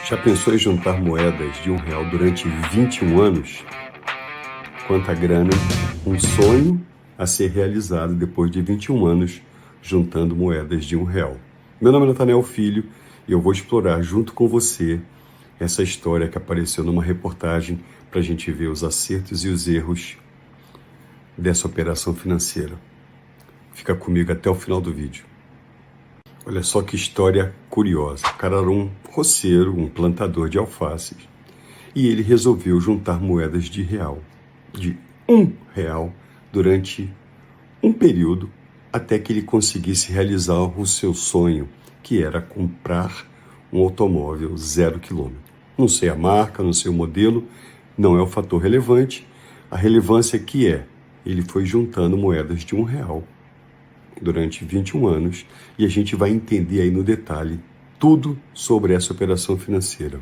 Já pensou em juntar moedas de R$ 1 durante 21 anos? Quanta grana, um sonho a ser realizado depois de 21 anos juntando moedas de R$ 1. Meu nome é Nathanael Filho e eu vou explorar junto com você essa história que apareceu numa reportagem para a gente ver os acertos e os erros dessa operação financeira. Fica comigo até o final do vídeo. Olha só que história curiosa. O cara era um roceiro, um plantador de alfaces, e ele resolveu juntar moedas de R$ 1 durante um período até que ele conseguisse realizar o seu sonho, que era comprar um automóvel 0 km. Não sei a marca, não sei o modelo, não é o fator relevante. A relevância aqui ele foi juntando moedas de R$ 1 durante 21 anos e a gente vai entender aí no detalhe tudo sobre essa operação financeira.